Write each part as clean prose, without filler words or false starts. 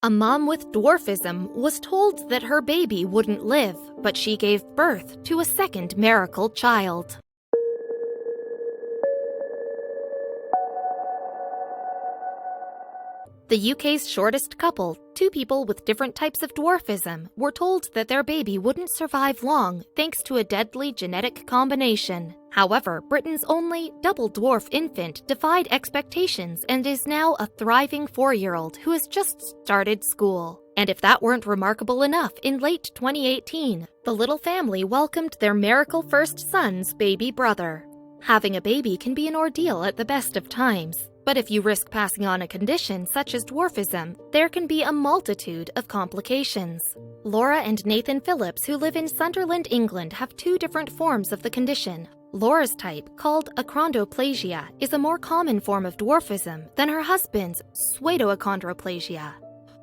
A mom with dwarfism was told that her baby wouldn't live, but she gave birth to a second miracle child. The UK's shortest couple, two people with different types of dwarfism, were told that their baby wouldn't survive long thanks to a deadly genetic combination. However, Britain's only double dwarf infant defied expectations and is now a thriving 4-year-old who has just started school. And if that weren't remarkable enough, in late 2018, the little family welcomed their miracle first son's baby brother. Having a baby can be an ordeal at the best of times. But if you risk passing on a condition such as dwarfism, there can be a multitude of complications. Laura and Nathan Phillips, who live in Sunderland, England, have two different forms of the condition. Laura's type, called achondroplasia, is a more common form of dwarfism than her husband's pseudoachondroplasia.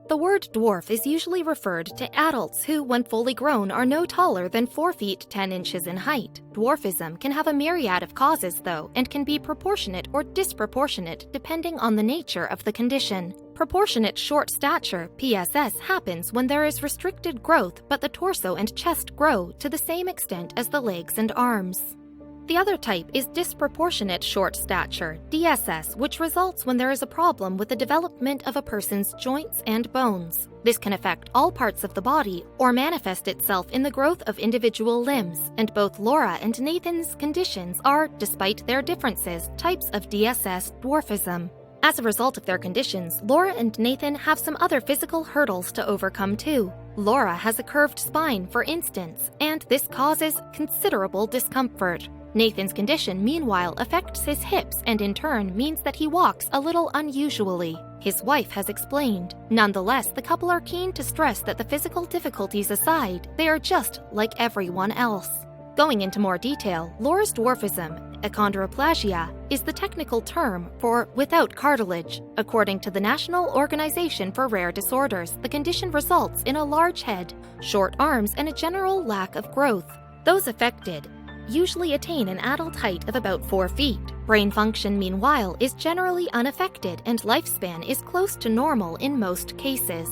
The word dwarf is usually referred to adults who, when fully grown, are no taller than 4 feet 10 inches in height. Dwarfism can have a myriad of causes, though, and can be proportionate or disproportionate depending on the nature of the condition. Proportionate short stature, PSS, happens when there is restricted growth but the torso and chest grow to the same extent as the legs and arms. The other type is disproportionate short stature, DSS, which results when there is a problem with the development of a person's joints and bones. This can affect all parts of the body or manifest itself in the growth of individual limbs, and both Laura and Nathan's conditions are, despite their differences, types of DSS dwarfism. As a result of their conditions, Laura and Nathan have some other physical hurdles to overcome too. Laura has a curved spine, for instance, and this causes considerable discomfort. Nathan's condition, meanwhile, affects his hips and in turn means that he walks a little unusually. His wife has explained. Nonetheless, the couple are keen to stress that the physical difficulties aside, they are just like everyone else. Going into more detail, Laura's dwarfism, achondroplasia, is the technical term for without cartilage. According to the National Organization for Rare Disorders, the condition results in a large head, short arms, and a general lack of growth. Those affected usually attain an adult height of about 4 feet. Brain function, meanwhile, is generally unaffected and lifespan is close to normal in most cases.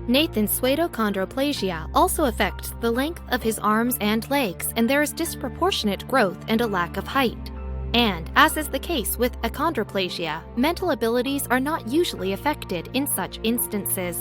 Nathan's pseudoachondroplasia also affects the length of his arms and legs, and there is disproportionate growth and a lack of height. And, as is the case with achondroplasia, mental abilities are not usually affected in such instances.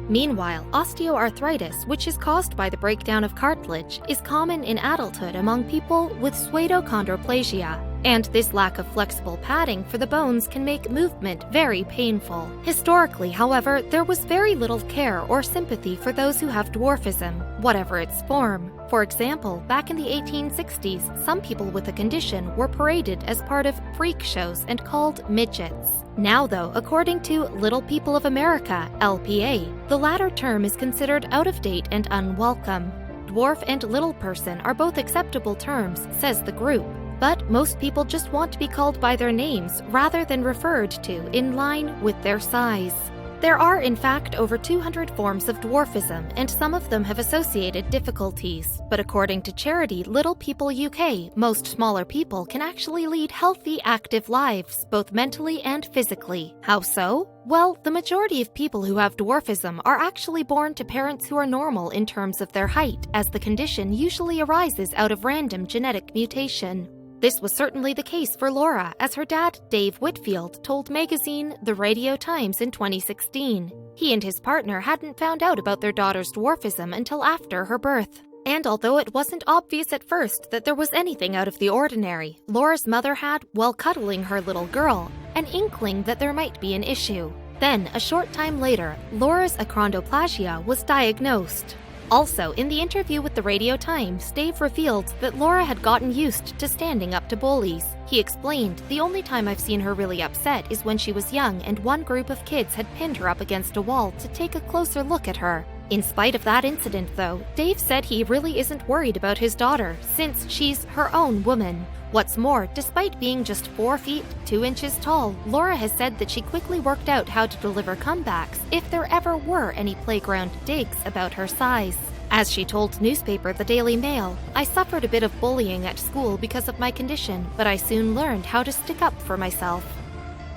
Meanwhile, osteoarthritis, which is caused by the breakdown of cartilage, is common in adulthood among people with pseudoachondroplasia, and this lack of flexible padding for the bones can make movement very painful. Historically, however, there was very little care or sympathy for those who have dwarfism, whatever its form. For example, back in the 1860s, some people with the condition were paraded as part of freak shows and called midgets. Now, though, according to Little People of America, LPA, the latter term is considered out of date and unwelcome. Dwarf and little person are both acceptable terms, says the group. But most people just want to be called by their names rather than referred to in line with their size. There are, in fact, over 200 forms of dwarfism, and some of them have associated difficulties. But according to charity Little People UK, most smaller people can actually lead healthy, active lives, both mentally and physically. How so? Well, the majority of people who have dwarfism are actually born to parents who are normal in terms of their height, as the condition usually arises out of random genetic mutation. This was certainly the case for Laura, as her dad, Dave Whitfield, told magazine The Radio Times in 2016. He and his partner hadn't found out about their daughter's dwarfism until after her birth. And although it wasn't obvious at first that there was anything out of the ordinary, Laura's mother had, while cuddling her little girl, an inkling that there might be an issue. Then, a short time later, Laura's achondroplasia was diagnosed. Also, in the interview with the Radio Times, Dave revealed that Laura had gotten used to standing up to bullies. He explained, "The only time I've seen her really upset is when she was young and one group of kids had pinned her up against a wall to take a closer look at her." In spite of that incident, though, Dave said he really isn't worried about his daughter, since she's her own woman. What's more, despite being just 4 feet 2 inches tall, Laura has said that she quickly worked out how to deliver comebacks if there ever were any playground digs about her size. As she told newspaper The Daily Mail, "I suffered a bit of bullying at school because of my condition, but I soon learned how to stick up for myself."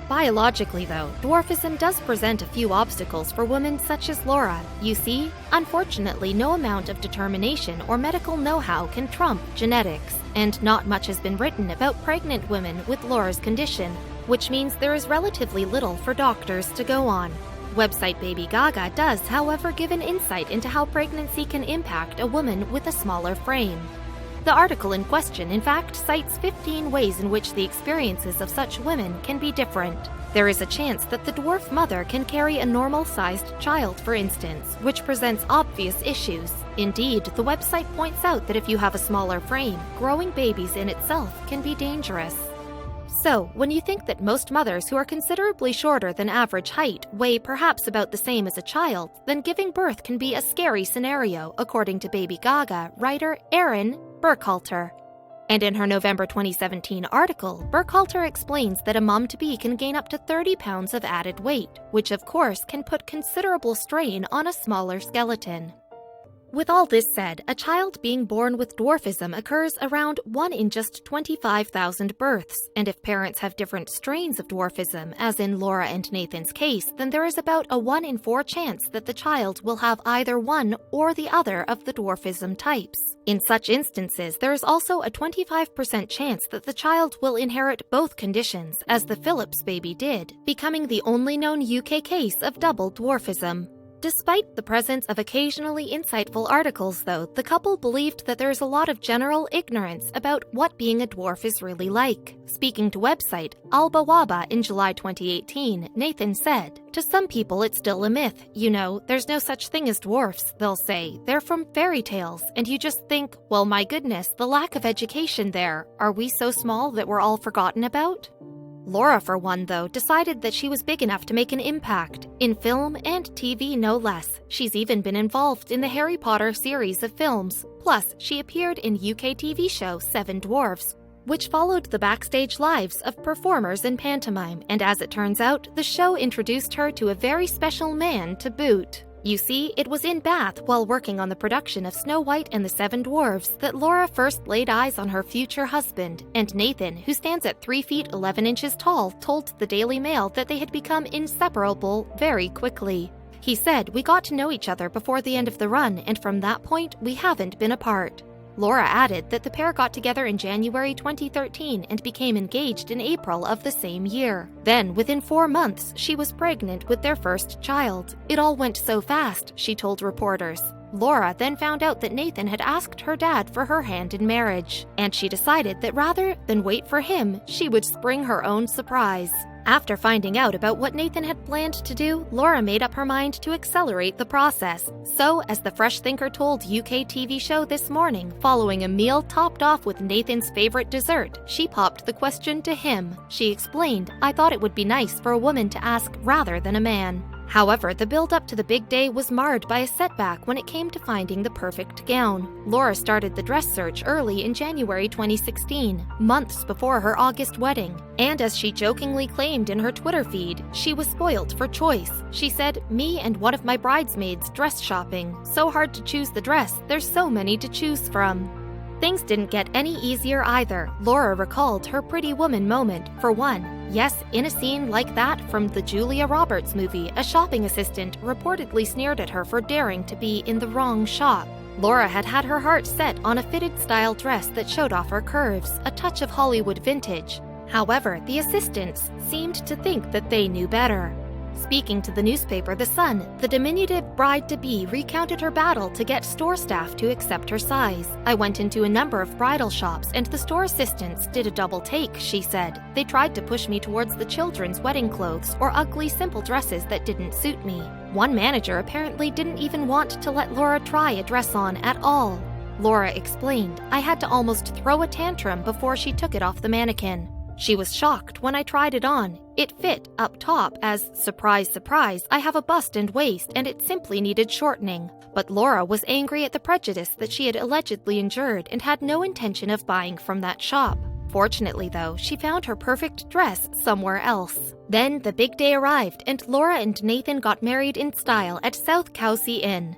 Biologically, though, dwarfism does present a few obstacles for women such as Laura. You see, unfortunately, no amount of determination or medical know-how can trump genetics, and not much has been written about pregnant women with Laura's condition, which means there is relatively little for doctors to go on. Website Baby Gaga does, however, give an insight into how pregnancy can impact a woman with a smaller frame. The article in question, in fact, cites 15 ways in which the experiences of such women can be different. There is a chance that the dwarf mother can carry a normal-sized child, for instance, which presents obvious issues. Indeed, the website points out that if you have a smaller frame, growing babies in itself can be dangerous. So, when you think that most mothers who are considerably shorter than average height weigh perhaps about the same as a child, then giving birth can be a scary scenario, according to Baby Gaga writer Erin Burkhalter. And in her November 2017 article, Burkhalter explains that a mom-to-be can gain up to 30 pounds of added weight, which of course can put considerable strain on a smaller skeleton. With all this said, a child being born with dwarfism occurs around 1 in just 25,000 births, and if parents have different strains of dwarfism, as in Laura and Nathan's case, then there is about a 1 in 4 chance that the child will have either one or the other of the dwarfism types. In such instances, there is also a 25% chance that the child will inherit both conditions, as the Phillips baby did, becoming the only known UK case of double dwarfism. Despite the presence of occasionally insightful articles, though, the couple believed that there is a lot of general ignorance about what being a dwarf is really like. Speaking to website Alba Waba in July 2018, Nathan said, "To some people it's still a myth. You know, there's no such thing as dwarfs, they'll say. They're from fairy tales, and you just think, well, my goodness, the lack of education there. Are we so small that we're all forgotten about?" Laura, for one, though, decided that she was big enough to make an impact, in film and TV no less. She's even been involved in the Harry Potter series of films. Plus, she appeared in UK TV show Seven Dwarfs, which followed the backstage lives of performers in pantomime, and as it turns out, the show introduced her to a very special man to boot. You see, it was in Bath while working on the production of Snow White and the Seven Dwarfs that Laura first laid eyes on her future husband, and Nathan, who stands at 3 feet 11 inches tall, told the Daily Mail that they had become inseparable very quickly. He said, "We got to know each other before the end of the run, and from that point, we haven't been apart." Laura added that the pair got together in January 2013 and became engaged in April of the same year. Then, within 4 months, she was pregnant with their first child. "It all went so fast," she told reporters. Laura then found out that Nathan had asked her dad for her hand in marriage, and she decided that rather than wait for him, she would spring her own surprise. After finding out about what Nathan had planned to do, Laura made up her mind to accelerate the process. So, as the Fresh Thinker told UK TV show This Morning, following a meal topped off with Nathan's favorite dessert, she popped the question to him. She explained, "I thought it would be nice for a woman to ask rather than a man." However, the build-up to the big day was marred by a setback when it came to finding the perfect gown. Laura started the dress search early in January 2016, months before her August wedding. And as she jokingly claimed in her Twitter feed, she was spoiled for choice. She said, "Me and one of my bridesmaids dress shopping. So hard to choose the dress, there's so many to choose from." Things didn't get any easier either. Laura recalled her Pretty Woman moment, for one. Yes, in a scene like that from the Julia Roberts movie, a shopping assistant reportedly sneered at her for daring to be in the wrong shop. Laura had had her heart set on a fitted style dress that showed off her curves, a touch of Hollywood vintage. However, the assistants seemed to think that they knew better. Speaking to the newspaper The Sun, the diminutive bride-to-be recounted her battle to get store staff to accept her size. "I went into a number of bridal shops and the store assistants did a double take," she said. "They tried to push me towards the children's wedding clothes or ugly simple dresses that didn't suit me." One manager apparently didn't even want to let Laura try a dress on at all. Laura explained, "I had to almost throw a tantrum before she took it off the mannequin. She was shocked when I tried it on. It fit up top as, surprise, surprise, I have a bust and waist and it simply needed shortening." But Laura was angry at the prejudice that she had allegedly endured and had no intention of buying from that shop. Fortunately, though, she found her perfect dress somewhere else. Then the big day arrived and Laura and Nathan got married in style at South Cowsey Inn,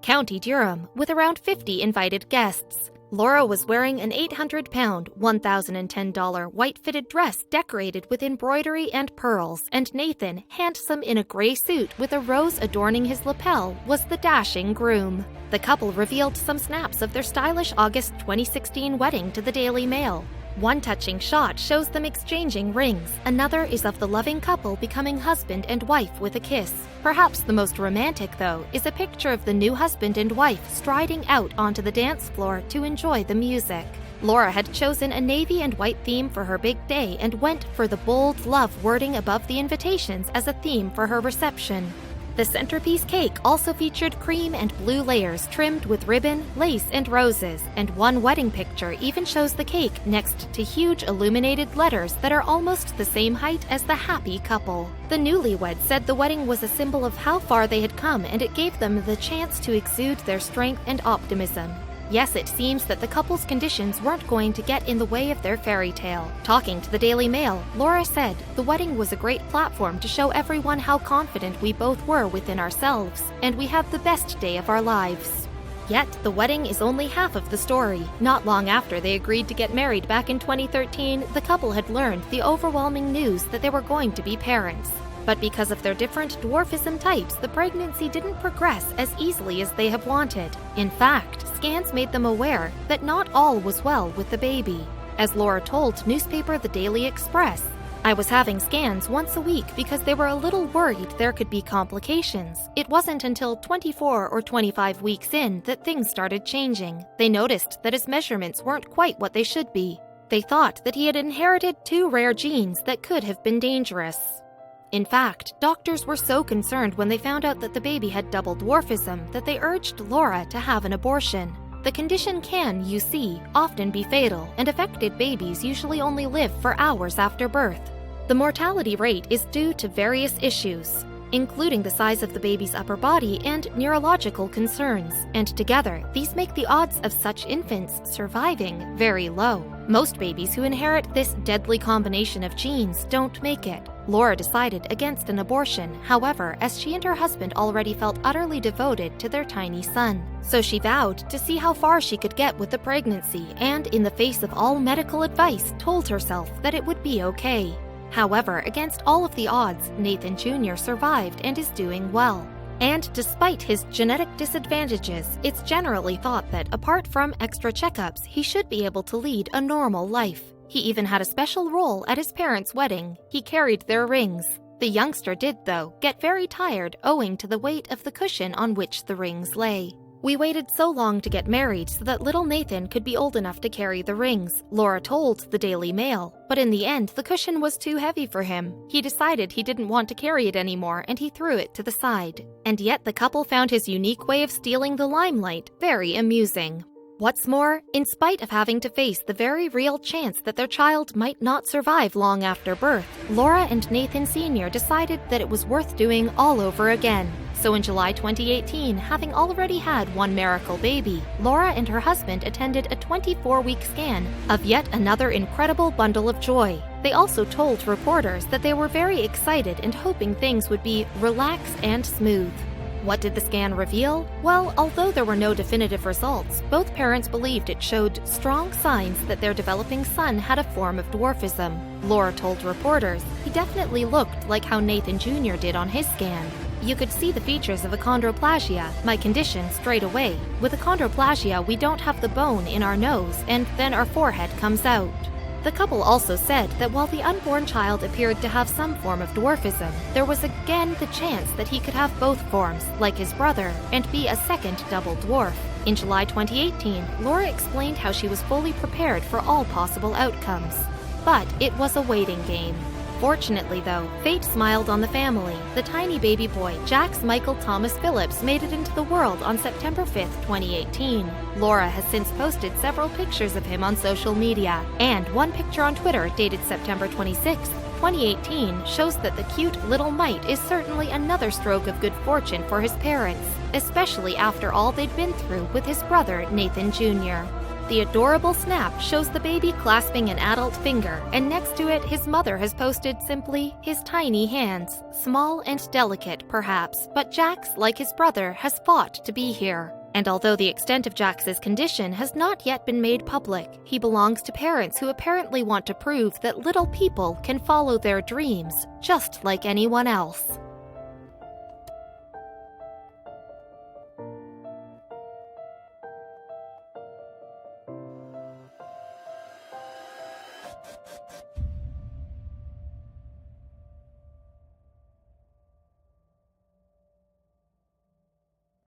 County Durham, with around 50 invited guests. Laura was wearing an 800-pound, $1,010 white-fitted dress decorated with embroidery and pearls, and Nathan, handsome in a gray suit with a rose adorning his lapel, was the dashing groom. The couple revealed some snaps of their stylish August 2016 wedding to the Daily Mail. One touching shot shows them exchanging rings. Another is of the loving couple becoming husband and wife with a kiss. Perhaps the most romantic, though, is a picture of the new husband and wife striding out onto the dance floor to enjoy the music. Laura had chosen a navy and white theme for her big day and went for the bold love wording above the invitations as a theme for her reception. The centerpiece cake also featured cream and blue layers trimmed with ribbon, lace, and roses, and one wedding picture even shows the cake next to huge illuminated letters that are almost the same height as the happy couple. The newlyweds said the wedding was a symbol of how far they had come, and it gave them the chance to exude their strength and optimism. Yes, it seems that the couple's conditions weren't going to get in the way of their fairy tale. Talking to the Daily Mail, Laura said, "The wedding was a great platform to show everyone how confident we both were within ourselves, and we had the best day of our lives." Yet, the wedding is only half of the story. Not long after they agreed to get married back in 2013, the couple had learned the overwhelming news that they were going to be parents. But because of their different dwarfism types, the pregnancy didn't progress as easily as they have wanted. In fact, scans made them aware that not all was well with the baby. As Laura told newspaper The Daily Express, "I was having scans once a week because they were a little worried there could be complications. It wasn't until 24 or 25 weeks in that things started changing. They noticed that his measurements weren't quite what they should be. They thought that he had inherited 2 rare genes that could have been dangerous." In fact, doctors were so concerned when they found out that the baby had double dwarfism that they urged Laura to have an abortion. The condition can, you see, often be fatal, and affected babies usually only live for hours after birth. The mortality rate is due to various issues, including the size of the baby's upper body and neurological concerns, and together, these make the odds of such infants surviving very low. Most babies who inherit this deadly combination of genes don't make it. Laura decided against an abortion, however, as she and her husband already felt utterly devoted to their tiny son. So she vowed to see how far she could get with the pregnancy, and in the face of all medical advice, told herself that it would be okay. However, against all of the odds, Nathan Jr. survived and is doing well. And despite his genetic disadvantages, it's generally thought that apart from extra checkups, he should be able to lead a normal life. He even had a special role at his parents' wedding. He carried their rings. The youngster did, though, get very tired owing to the weight of the cushion on which the rings lay. "We waited so long to get married so that little Nathan could be old enough to carry the rings," Laura told the Daily Mail. But in the end, the cushion was too heavy for him. He decided he didn't want to carry it anymore, and he threw it to the side. And yet the couple found his unique way of stealing the limelight very amusing. What's more, in spite of having to face the very real chance that their child might not survive long after birth, Laura and Nathan Sr. decided that it was worth doing all over again. So in July 2018, having already had one miracle baby, Laura and her husband attended a 24-week scan of yet another incredible bundle of joy. They also told reporters that they were very excited and hoping things would be relaxed and smooth. What did the scan reveal? Well, although there were no definitive results, both parents believed it showed strong signs that their developing son had a form of dwarfism. Laura told reporters, "He definitely looked like how Nathan Jr. did on his scan. You could see the features of achondroplasia, my condition, straight away. With achondroplasia, we don't have the bone in our nose, and then our forehead comes out." The couple also said that while the unborn child appeared to have some form of dwarfism, there was again the chance that he could have both forms, like his brother, and be a second double dwarf. In July 2018, Laura explained how she was fully prepared for all possible outcomes. But it was a waiting game. Fortunately, though, fate smiled on the family. The tiny baby boy, Jax Michael Thomas Phillips, made it into the world on September 5, 2018. Laura has since posted several pictures of him on social media, and one picture on Twitter dated September 26, 2018 shows that the cute little mite is certainly another stroke of good fortune for his parents, especially after all they'd been through with his brother, Nathan Jr. The adorable snap shows the baby clasping an adult finger, and next to it, his mother has posted simply, "his tiny hands, small and delicate perhaps, but Jax, like his brother, has fought to be here." And although the extent of Jax's condition has not yet been made public, he belongs to parents who apparently want to prove that little people can follow their dreams, just like anyone else.